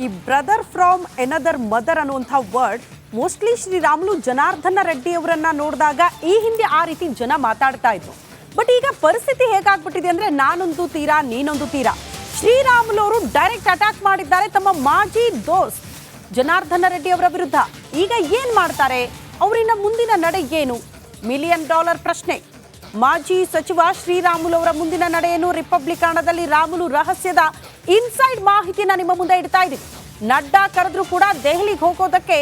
ಈ brother from another mother ಅನ್ನುವಂಥ word mostly Sriramulu Janardhana Reddy ಅವರನ್ನ ನೋಡಿದಾಗ ಈ ಹಿಂದೆ ಆ ರೀತಿ ಜನ ಮಾತಾಡ್ತಾ ಇದ್ರು. ಬಟ್ ಈಗ ಪರಿಸ್ಥಿತಿ ಹೇಗಾಗ್ಬಿಟ್ಟಿದೆ ಅಂದ್ರೆ ನಾನೊಂದು ತೀರಾ ನೀನೊಂದು ತೀರಾ. ಶ್ರೀರಾಮುಲು ಅವರು ಡೈರೆಕ್ಟ್ ಅಟ್ಯಾಕ್ ಮಾಡಿದ್ದಾರೆ ತಮ್ಮ ಮಾಜಿ ದೋಸ್ತ್ ಜನಾರ್ದನ ರೆಡ್ಡಿ ಅವರ ವಿರುದ್ಧ. ಈಗ ಏನ್ ಮಾಡ್ತಾರೆ, ಅವರಿನ ಮುಂದಿನ ನಡೆ ಏನು? $1 ಮಿಲಿಯನ್ ಪ್ರಶ್ನೆ. ಮಾಜಿ ಸಚಿವ ಶ್ರೀರಾಮುಲು ಅವರ ಮುಂದಿನ ನಡೆಯನ್ನು ರಿಪಬ್ಲಿಕಾಣದಲ್ಲಿ ರಾಮುಲು ರಹಸ್ಯದ ಇನ್ಸೈಡ್ ಮಾಹಿತಿಯನ್ನ ನಿಮ್ಮ ಮುಂದೆ ಇಡ್ತಾ ಇದ್ದೀವಿ. ನಡ್ಡಾ ಕರೆದ್ರೂ ಕೂಡ ದೆಹಲಿಗೆ ಹೋಗೋದಕ್ಕೆ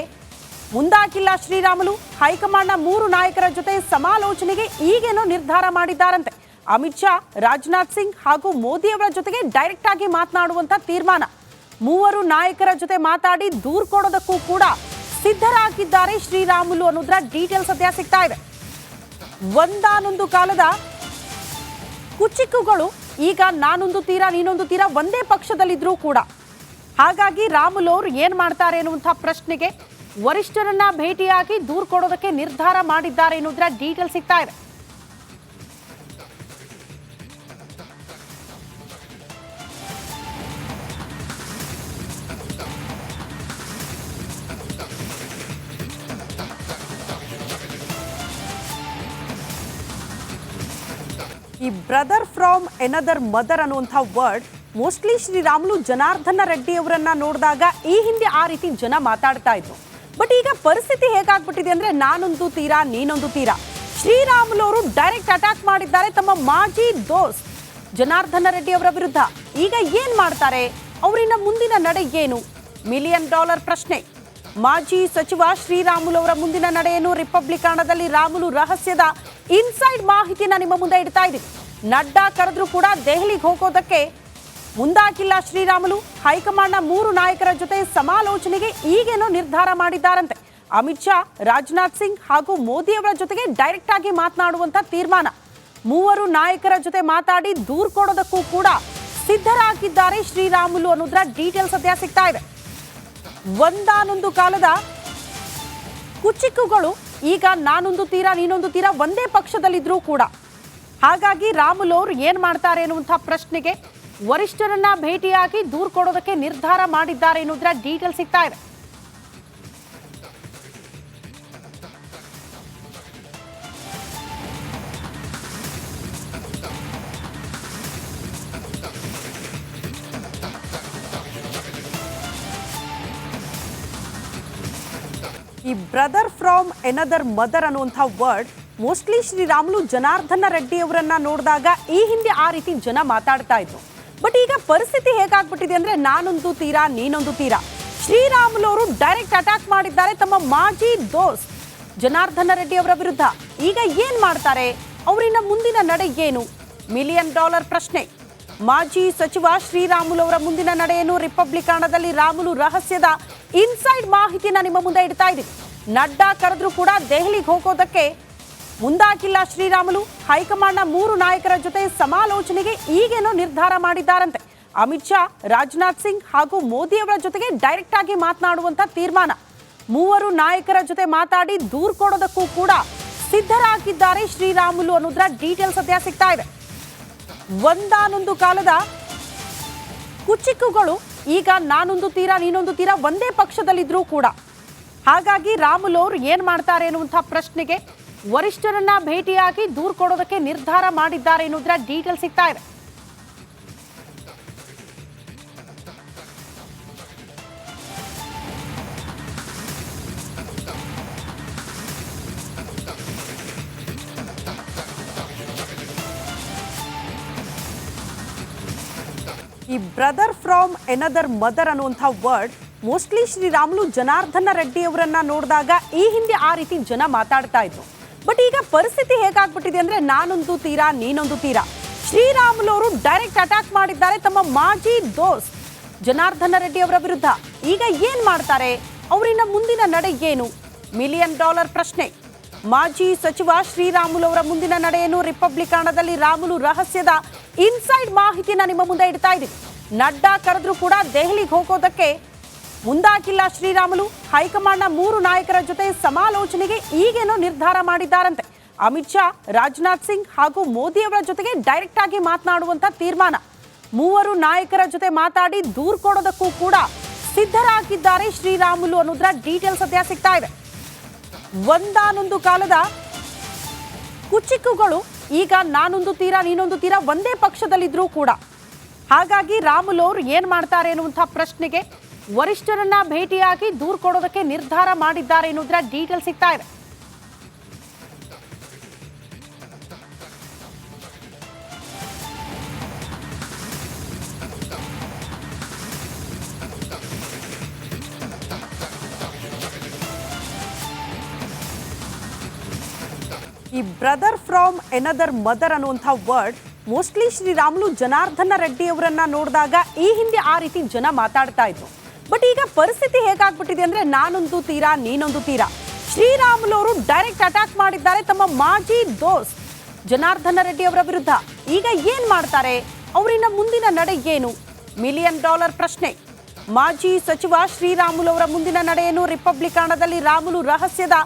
ಮುಂದಾಗಿಲ್ಲ ಶ್ರೀರಾಮುಲು. ಹೈಕಮಾಂಡ್ನ 3 ನಾಯಕರ ಜೊತೆ ಸಮಾಲೋಚನೆಗೆ ಈಗೇನೋ ನಿರ್ಧಾರ ಮಾಡಿದ್ದಾರಂತೆ. ಅಮಿತ್ ಶಾ, ರಾಜನಾಥ್ ಸಿಂಗ್ ಹಾಗೂ ಮೋದಿ ಅವರ ಜೊತೆಗೆ ಡೈರೆಕ್ಟ್ ಆಗಿ ಮಾತನಾಡುವಂತ ತೀರ್ಮಾನ. 3 ನಾಯಕರ ಜೊತೆ ಮಾತಾಡಿ ದೂರು ಕೊಡೋದಕ್ಕೂ ಕೂಡ ಸಿದ್ಧರಾಗಿದ್ದಾರೆ ಶ್ರೀರಾಮುಲು ಅನ್ನೋದ್ರ ಡೀಟೇಲ್ಸ್ ಸದ್ಯ ಸಿಗ್ತಾ ಇದೆ. ಒಂದಾನೊಂದು ಕಾಲದ ಕುಚಿಕ್ಕುಗಳು ಈಗ ನಾನೊಂದು ತೀರಾ ನೀನೊಂದು ತೀರಾ ಒಂದೇ ಪಕ್ಷದಲ್ಲಿದ್ರೂ ಕೂಡ. ಹಾಗಾಗಿ ರಾಮುಲು ಅವರು ಏನ್ ಮಾಡ್ತಾರೆ ಎನ್ನುವಂಥ ಪ್ರಶ್ನೆಗೆ ವರಿಷ್ಠರನ್ನ ಭೇಟಿಯಾಗಿ ದೂರು ಕೊಡೋದಕ್ಕೆ ನಿರ್ಧಾರ ಮಾಡಿದ್ದಾರೆ ಎನ್ನುವುದರ ಡೀಟೇಲ್ ಸಿಗ್ತಾ ಇದೆ. ಈ ಬ್ರದರ್ ಫ್ರಾಮ್ ಎನದರ್ ಮದರ್ ಅನ್ನುವಂಥ ವರ್ಡ್ ಮೋಸ್ಟ್ಲಿ ಶ್ರೀರಾಮುಲು ಜನಾರ್ದನ ರೆಡ್ಡಿ ಅವರನ್ನ ನೋಡಿದಾಗ ಈ ಹಿಂದೆ ಆ ರೀತಿ ಜನ ಮಾತಾಡ್ತಾ ಇದ್ರು. ಬಟ್ ಈಗ ಪರಿಸ್ಥಿತಿ ಹೇಗಾಗ್ಬಿಟ್ಟಿದೆ ಅಂದ್ರೆ ನಾನೊಂದು ತೀರಾ ನೀನೊಂದು ತೀರಾ. ಶ್ರೀರಾಮುಲು ಅವರು ಡೈರೆಕ್ಟ್ ಅಟ್ಯಾಕ್ ಮಾಡಿದ್ದಾರೆ ತಮ್ಮ ಮಾಜಿ ದೋಸ್ತ್ ಜನಾರ್ದನ ರೆಡ್ಡಿ ಅವರ ವಿರುದ್ಧ. ಈಗ ಏನ್ ಮಾಡ್ತಾರೆ, ಅವರಿನ ಮುಂದಿನ ನಡೆ ಏನು? $1 ಮಿಲಿಯನ್ ಪ್ರಶ್ನೆ. ಮಾಜಿ ಸಚಿವ ಶ್ರೀರಾಮುಲು ಅವರ ಮುಂದಿನ ನಡೆಯನ್ನು ರಿಪಬ್ಲಿಕಾಣದಲ್ಲಿ ರಾಮುಲು ರಹಸ್ಯದ ಇನ್ಸೈಡ್ ಮಾಹಿತಿಯನ್ನ ನಿಮ್ಮ ಮುಂದೆ ಇಡ್ತಾ ಇದ್ದೀವಿ. ನಡ್ಡಾ ಕರೆದ್ರೂ ಕೂಡ ದೆಹಲಿಗೆ ಹೋಗೋದಕ್ಕೆ ಮುಂದಾಗಿಲ್ಲ ಶ್ರೀರಾಮುಲು. ಹೈಕಮಾಂಡ್ನ 3 ನಾಯಕರ ಜೊತೆ ಸಮಾಲೋಚನೆಗೆ ಈಗೇನೋ ನಿರ್ಧಾರ ಮಾಡಿದ್ದಾರಂತೆ. ಅಮಿತ್ ಶಾ, ರಾಜನಾಥ್ ಸಿಂಗ್ ಹಾಗೂ ಮೋದಿ ಅವರ ಜೊತೆಗೆ ಡೈರೆಕ್ಟ್ ಆಗಿ ಮಾತನಾಡುವಂತ ತೀರ್ಮಾನ. 3 ನಾಯಕರ ಜೊತೆ ಮಾತಾಡಿ ದೂರು ಕೊಡೋದಕ್ಕೂ ಕೂಡ ಸಿದ್ಧರಾಗಿದ್ದಾರೆ ಶ್ರೀರಾಮುಲು ಅನ್ನೋದ್ರ ಡೀಟೇಲ್ಸ್ ಸದ್ಯ ಸಿಗ್ತಾ ಇದೆ. ಒಂದಾನೊಂದು ಕಾಲದ ಕುಚಿಕ್ಕುಗಳು ಈಗ ನಾನೊಂದು ತೀರಾ ನೀನೊಂದು ತೀರಾ ಒಂದೇ ಪಕ್ಷದಲ್ಲಿದ್ರೂ ಕೂಡ. ಹಾಗಾಗಿ ರಾಮುಲು ಅವರು ಏನ್ ಮಾಡ್ತಾರೆ ಎನ್ನುವಂಥ ಪ್ರಶ್ನೆಗೆ ವರಿಷ್ಠರನ್ನ ಭೇಟಿಯಾಗಿ ದೂರು ಕೊಡೋದಕ್ಕೆ ನಿರ್ಧಾರ ಮಾಡಿದ್ದಾರೆ ಎನ್ನುವುದರ ಡೀಟೇಲ್ ಸಿಗ್ತಾ ಇದೆ. ಈ ಬ್ರದರ್ ಫ್ರಾಮ್ ಎನದರ್ ಮದರ್ ಅನ್ನುವಂಥ ವರ್ಡ್ ಮೋಸ್ಟ್ಲಿ ಶ್ರೀರಾಮುಲು ಜನಾರ್ದನ ರೆಡ್ಡಿ ಅವರನ್ನ ನೋಡಿದಾಗ ಈ ಹಿಂದೆ ಆ ರೀತಿ ಜನ ಮಾತಾಡ್ತಾ ಇದ್ರು. ಬಟ್ ಈಗ ಪರಿಸ್ಥಿತಿ ಹೇಗಾಗ್ಬಿಟ್ಟಿದೆ ಅಂದ್ರೆ ನಾನೊಂದು ತೀರಾ ನೀನೊಂದು ತೀರಾ. ಶ್ರೀರಾಮುಲು ಅವರು ಡೈರೆಕ್ಟ್ ಅಟ್ಯಾಕ್ ಮಾಡಿದ್ದಾರೆ ತಮ್ಮ ಮಾಜಿ ದೋಸ್ತ್ ಜನಾರ್ದನ ರೆಡ್ಡಿ ಅವರ ವಿರುದ್ಧ. ಈಗ ಏನ್ ಮಾಡ್ತಾರೆ, ಅವರಿನ ಮುಂದಿನ ನಡೆ ಏನು? $1 ಮಿಲಿಯನ್ ಪ್ರಶ್ನೆ. ಮಾಜಿ ಸಚಿವ ಶ್ರೀರಾಮುಲು ಅವರ ಮುಂದಿನ ನಡೆಯನ್ನು ರಿಪಬ್ಲಿಕಾಣದಲ್ಲಿ ರಾಮುಲು ರಹಸ್ಯದ ಇನ್ಸೈಡ್ ಮಾಹಿತಿಯನ್ನ ನಿಮ್ಮ ಮುಂದೆ ಇಡ್ತಾ ಇದ್ದೀವಿ. ನಡ್ಡಾ ಕರೆದ್ರೂ ಕೂಡ ದೆಹಲಿಗೆ ಹೋಗೋದಕ್ಕೆ ಮುಂದಾಗಿಲ್ಲ ಶ್ರೀರಾಮುಲು. ಹೈಕಮಾಂಡ್ನ 3 ನಾಯಕರ ಜೊತೆ ಸಮಾಲೋಚನೆಗೆ ಈಗೇನೋ ನಿರ್ಧಾರ ಮಾಡಿದ್ದಾರಂತೆ. ಅಮಿತ್ ಶಾ, ರಾಜನಾಥ್ ಸಿಂಗ್ ಹಾಗೂ ಮೋದಿ ಅವರ ಜೊತೆಗೆ ಡೈರೆಕ್ಟ್ ಆಗಿ ಮಾತನಾಡುವಂತ ತೀರ್ಮಾನ. 3 ನಾಯಕರ ಜೊತೆ ಮಾತಾಡಿ ದೂರು ಕೊಡೋದಕ್ಕೂ ಕೂಡ ಸಿದ್ಧರಾಗಿದ್ದಾರೆ ಶ್ರೀರಾಮುಲು ಅನ್ನೋದ್ರ ಡೀಟೇಲ್ ಸದ್ಯ ಸಿಗ್ತಾ ಇದೆ. ಒಂದಾನೊಂದು ಕಾಲದ ಕುಚಿಕ್ಕುಗಳು ಈಗ ನಾನೊಂದು ತೀರಾ ನೀನೊಂದು ತೀರಾ ಒಂದೇ ಪಕ್ಷದಲ್ಲಿದ್ರೂ ಕೂಡ. ಹಾಗಾಗಿ ರಾಮುಲು ಅವರು ಏನ್ ಮಾಡ್ತಾರೆ ಎನ್ನುವಂಥ ಪ್ರಶ್ನೆಗೆ ವರಿಷ್ಠರನ್ನ ಭೇಟಿಯಾಗಿ ದೂರು ಕೊಡೋದಕ್ಕೆ ನಿರ್ಧಾರ ಮಾಡಿದ್ದಾರೆ ಎನ್ನುವುದರ ಡೀಟೇಲ್ ಸಿಗ್ತಾ ಇದೆ. ಈ ಬ್ರದರ್ ಫ್ರಾಮ್ ಎನದರ್ ಮದರ್ ಅನ್ನುವಂಥ ವರ್ಡ್ ಮೋಸ್ಟ್ಲಿ ಶ್ರೀರಾಮುಲು ಜನಾರ್ದನ ರೆಡ್ಡಿ ಅವರನ್ನ ನೋಡಿದಾಗ ಈ ಹಿಂದೆ ಆ ರೀತಿ ಜನ ಮಾತಾಡ್ತಾ ಇದ್ರು. ಬಟ್ ಈಗ ಪರಿಸ್ಥಿತಿ ಹೇಗಾಗ್ಬಿಟ್ಟಿದೆ ಅಂದ್ರೆ ನಾನೊಂದು ತೀರಾ ನೀನೊಂದು ತೀರಾ. ಶ್ರೀರಾಮುಲು ಅವರು ಡೈರೆಕ್ಟ್ ಅಟ್ಯಾಕ್ ಮಾಡಿದ್ದಾರೆ ತಮ್ಮ ಮಾಜಿ ದೋಸ್ತ್ ಜನಾರ್ದನ ರೆಡ್ಡಿ ಅವರ ವಿರುದ್ಧ. ಈಗ ಏನ್ ಮಾಡ್ತಾರೆ, ಅವರಿನ ಮುಂದಿನ ನಡೆ ಏನು? $1 ಮಿಲಿಯನ್ ಪ್ರಶ್ನೆ. ಮಾಜಿ ಸಚಿವ ಶ್ರೀರಾಮುಲು ಅವರ ಮುಂದಿನ ನಡೆಯನ್ನು ರಿಪಬ್ಲಿಕಾಣದಲ್ಲಿ ರಾಮುಲು ರಹಸ್ಯದ ಇನ್ಸೈಡ್ ಮಾಹಿತಿಯನ್ನ ನಿಮ್ಮ ಮುಂದೆ ಇಡ್ತಾ ಇದ್ದೀವಿ. ನಡ್ಡಾ ಕರೆದ್ರೂ ಕೂಡ ದೆಹಲಿಗೆ ಹೋಗೋದಕ್ಕೆ ಮುಂದಾಗಿಲ್ಲ ಶ್ರೀರಾಮುಲು. ಹೈಕಮಾಂಡ್ನ 3 ನಾಯಕರ ಜೊತೆ ಸಮಾಲೋಚನೆಗೆ ಈಗೇನೋ ನಿರ್ಧಾರ ಮಾಡಿದ್ದಾರಂತೆ. ಅಮಿತ್ ಶಾ, ರಾಜನಾಥ್ ಸಿಂಗ್ ಹಾಗೂ ಮೋದಿ ಅವರ ಜೊತೆಗೆ ಡೈರೆಕ್ಟ್ ಆಗಿ ಮಾತನಾಡುವಂತ ತೀರ್ಮಾನ. 3 ನಾಯಕರ ಜೊತೆ ಮಾತಾಡಿ ದೂರು ಕೊಡೋದಕ್ಕೂ ಕೂಡ ಸಿದ್ಧರಾಗಿದ್ದಾರೆ ಶ್ರೀರಾಮುಲು ಅನ್ನೋದ್ರ ಡೀಟೇಲ್ಸ್ ಸದ್ಯ ಸಿಗ್ತಾ ಇದೆ. ಒಂದಾನೊಂದು ಕಾಲದ ಕುಚಿಕ್ಕುಗಳು ಈಗ ನಾನೊಂದು ತೀರ ನೀನೊಂದು ತೀರ ಒಂದೇ ಪಕ್ಷದಲ್ಲಿದ್ರೂ ಕೂಡ. ಹಾಗಾಗಿ ರಾಮುಲು ಅವರು ಏನ್ ಮಾಡ್ತಾರೆ ಅನ್ನುವಂಥ ಪ್ರಶ್ನೆಗೆ ವರಿಷ್ಠರನ್ನ ಭೇಟಿಯಾಗಿ ದೂರು ಕೊಡೋದಕ್ಕೆ ನಿರ್ಧಾರ ಮಾಡಿದ್ದಾರೆ ಅನ್ನೋದ್ರ ಡೀಟೇಲ್ ಸಿಗ್ತಾ ಇದೆ. ಈ ಬ್ರದರ್ ಫ್ರಾಮ್ ಎನದರ್ ಮದರ್ ಅನ್ನುವಂಥ ವರ್ಡ್ ಮೋಸ್ಟ್ಲಿ ಶ್ರೀರಾಮುಲು ಜನಾರ್ದನ ರೆಡ್ಡಿ ಅವರನ್ನ ನೋಡಿದಾಗ ಈ ಹಿಂದೆ ಆ ರೀತಿ ಜನ ಮಾತಾಡ್ತಾ ಇದ್ರು. ಬಟ್ ಈಗ ಪರಿಸ್ಥಿತಿ ಹೇಗಾಗ್ಬಿಟ್ಟಿದೆ ಅಂದ್ರೆ ನಾನೊಂದು ತೀರ ನೀನೊಂದು ತೀರ. ಶ್ರೀರಾಮುಲು ಅವರು ಡೈರೆಕ್ಟ್ ಅಟ್ಯಾಕ್ ಮಾಡಿದ್ದಾರೆ ತಮ್ಮ ಮಾಜಿ ದೋಸ್ತ್ ಜನಾರ್ದನ ರೆಡ್ಡಿ ಅವರ ವಿರುದ್ಧ. ಈಗ ಏನ್ ಮಾಡ್ತಾರೆ, ಅವರಿನ ಮುಂದಿನ ನಡೆ ಏನು? $1 ಮಿಲಿಯನ್ ಪ್ರಶ್ನೆ. ಮಾಜಿ ಸಚಿವ ಶ್ರೀರಾಮುಲು ಅವರ ಮುಂದಿನ ನಡೆ ಏನು? ರಿಪಬ್ಲಿಕಾಣದಲ್ಲಿ ರಾಮುಲು ರಹಸ್ಯದ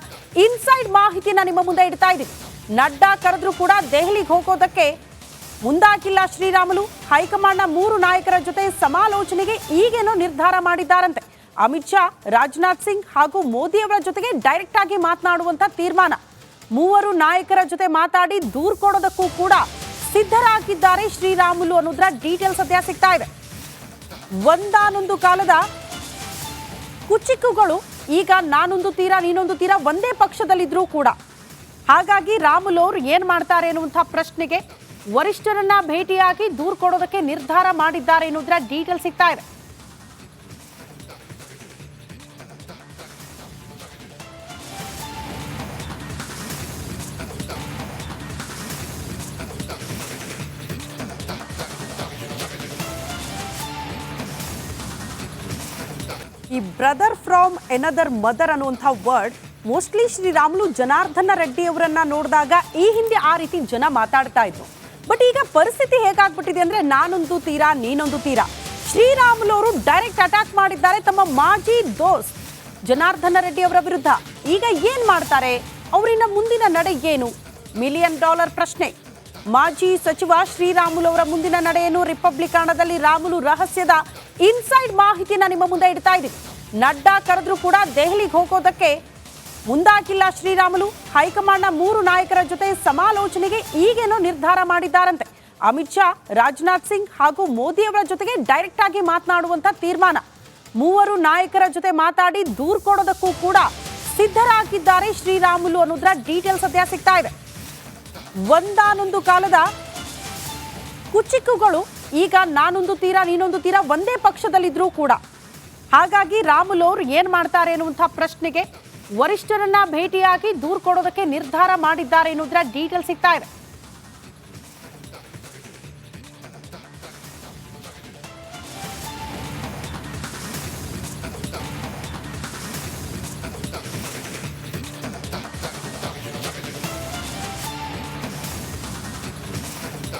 ಇನ್ಸೈಡ್ ಮಾಹಿತಿನ ನಿಮ್ಮ ಮುಂದೆ ಇಡ್ತಾ ಇದ್ದೀವಿ. ನಡ್ಡಾ ಕರೆದ್ರೂ ಕೂಡ ದೆಹಲಿಗೆ ಹೋಗೋದಕ್ಕೆ ಮುಂದಾಗಿಲ್ಲ ಶ್ರೀರಾಮುಲು. ಹೈಕಮಾಂಡ್ನ 3 ನಾಯಕರ ಜೊತೆ ಸಮಾಲೋಚನೆಗೆ ಈಗೇನೋ ನಿರ್ಧಾರ ಮಾಡಿದ್ದಾರಂತೆ. ಅಮಿತ್ ಶಾ, ರಾಜನಾಥ್ ಸಿಂಗ್ ಹಾಗೂ ಮೋದಿ ಅವರ ಜೊತೆಗೆ ಡೈರೆಕ್ಟ್ ಆಗಿ ಮಾತನಾಡುವಂತ ತೀರ್ಮಾನ. 3 ನಾಯಕರ ಜೊತೆ ಮಾತಾಡಿ ದೂರು ಕೊಡೋದಕ್ಕೂ ಕೂಡ ಸಿದ್ಧರಾಗಿದ್ದಾರೆ ಶ್ರೀರಾಮುಲು ಅನ್ನೋದ್ರ ಡೀಟೇಲ್ ಸದ್ಯ ಸಿಗ್ತಾ ಇದೆ. ಒಂದಾನೊಂದು ಕಾಲದ ಕುಚಿಕ್ಕುಗಳು ಈಗ ನಾನೊಂದು ತೀರ ನೀನೊಂದು ತೀರ ಒಂದೇ ಪಕ್ಷದಲ್ಲಿದ್ರೂ ಕೂಡ. ಹಾಗಾಗಿ ರಾಮುಲು ಅವರು ಏನ್ ಮಾಡ್ತಾರೆ ಅನ್ನುವಂಥ ಪ್ರಶ್ನೆಗೆ ವರಿಷ್ಠರನ್ನ ಭೇಟಿಯಾಗಿ ದೂರು ಕೊಡೋದಕ್ಕೆ ನಿರ್ಧಾರ ಮಾಡಿದ್ದಾರೆ ಅನ್ನೋದ್ರ ಡೀಟೇಲ್ ಸಿಗ್ತಾ ಇದೆ. ಈ ಬ್ರದರ್ ಫ್ರಾಮ್ ಎನದರ್ ಮದರ್ ಅನ್ನುವಂಥ ವರ್ಡ್ ಮೋಸ್ಟ್ಲಿ ಶ್ರೀರಾಮುಲು ಜನಾರ್ದನ ರೆಡ್ಡಿ ಅವರನ್ನ ನೋಡಿದಾಗ ಈ ಹಿಂದೆ ಆ ರೀತಿ ಜನ ಮಾತಾಡ್ತಾ ಇದ್ರು. ಬಟ್ ಈಗ ಪರಿಸ್ಥಿತಿ ಹೇಗಾಗ್ಬಿಟ್ಟಿದೆ ಅಂದ್ರೆ ನಾನೊಂದು ತೀರ ನೀನೊಂದು ತೀರ. ಶ್ರೀರಾಮುಲು ಅವರು ಡೈರೆಕ್ಟ್ ಅಟ್ಯಾಕ್ ಮಾಡಿದ್ದಾರೆ ತಮ್ಮ ಮಾಜಿ ದೋಸ್ತ್ ಜನಾರ್ದನ ರೆಡ್ಡಿ ಅವರ ವಿರುದ್ಧ. ಈಗ ಏನ್ ಮಾಡ್ತಾರೆ, ಅವರಿನ ಮುಂದಿನ ನಡೆ ಏನು? $1 ಮಿಲಿಯನ್ ಪ್ರಶ್ನೆ. ಮಾಜಿ ಸಚಿವ ಶ್ರೀರಾಮುಲು ಅವರ ಮುಂದಿನ ನಡೆ ಏನು? ರಿಪಬ್ಲಿಕಾಣದಲ್ಲಿ ರಾಮುಲು ರಹಸ್ಯದ ಇನ್ಸೈಡ್ ಮಾಹಿತಿನ ನಿಮ್ಮ ಮುಂದೆ ಇಡ್ತಾ ಇದ್ದೀವಿ. ನಡ್ಡಾ ಕರೆದ್ರೂ ಕೂಡ ದೆಹಲಿಗೆ ಹೋಗೋದಕ್ಕೆ ಮುಂದಾಗಿಲ್ಲ ಶ್ರೀರಾಮುಲು. ಹೈಕಮಾಂಡ್ನ 3 ನಾಯಕರ ಜೊತೆ ಸಮಾಲೋಚನೆಗೆ ಈಗೇನೋ ನಿರ್ಧಾರ ಮಾಡಿದ್ದಾರಂತೆ. ಅಮಿತ್ ಶಾ, ರಾಜನಾಥ್ ಸಿಂಗ್ ಹಾಗೂ ಮೋದಿ ಅವರ ಜೊತೆಗೆ ಡೈರೆಕ್ಟ್ ಆಗಿ ಮಾತನಾಡುವಂತ ತೀರ್ಮಾನ. 3 ನಾಯಕರ ಜೊತೆ ಮಾತಾಡಿ ದೂರು ಕೊಡೋದಕ್ಕೂ ಕೂಡ ಸಿದ್ಧರಾಗಿದ್ದಾರೆ ಶ್ರೀರಾಮುಲು ಅನ್ನೋದ್ರ ಡೀಟೇಲ್ ಸದ್ಯ ಸಿಗ್ತಾ ಇದೆ. ಒಂದಾನೊಂದು ಕಾಲದ ಕುಚಿಕ್ಕುಗಳು ಈಗ ನಾನೊಂದು ತೀರ ನೀನೊಂದು ತೀರ ಒಂದೇ ಪಕ್ಷದಲ್ಲಿದ್ರೂ ಕೂಡ. ಹಾಗಾಗಿ ರಾಮುಲು ಅವರು ಏನ್ ಮಾಡ್ತಾರೆ ಅನ್ನುವಂಥ ಪ್ರಶ್ನೆಗೆ ವರಿಷ್ಠರನ್ನ ಭೇಟಿಯಾಗಿ ದೂರು ಕೊಡೋದಕ್ಕೆ ನಿರ್ಧಾರ ಮಾಡಿದ್ದಾರೆ ಅನ್ನೋದ್ರ ಡೀಟೇಲ್ ಸಿಗ್ತಾ ಇದೆ.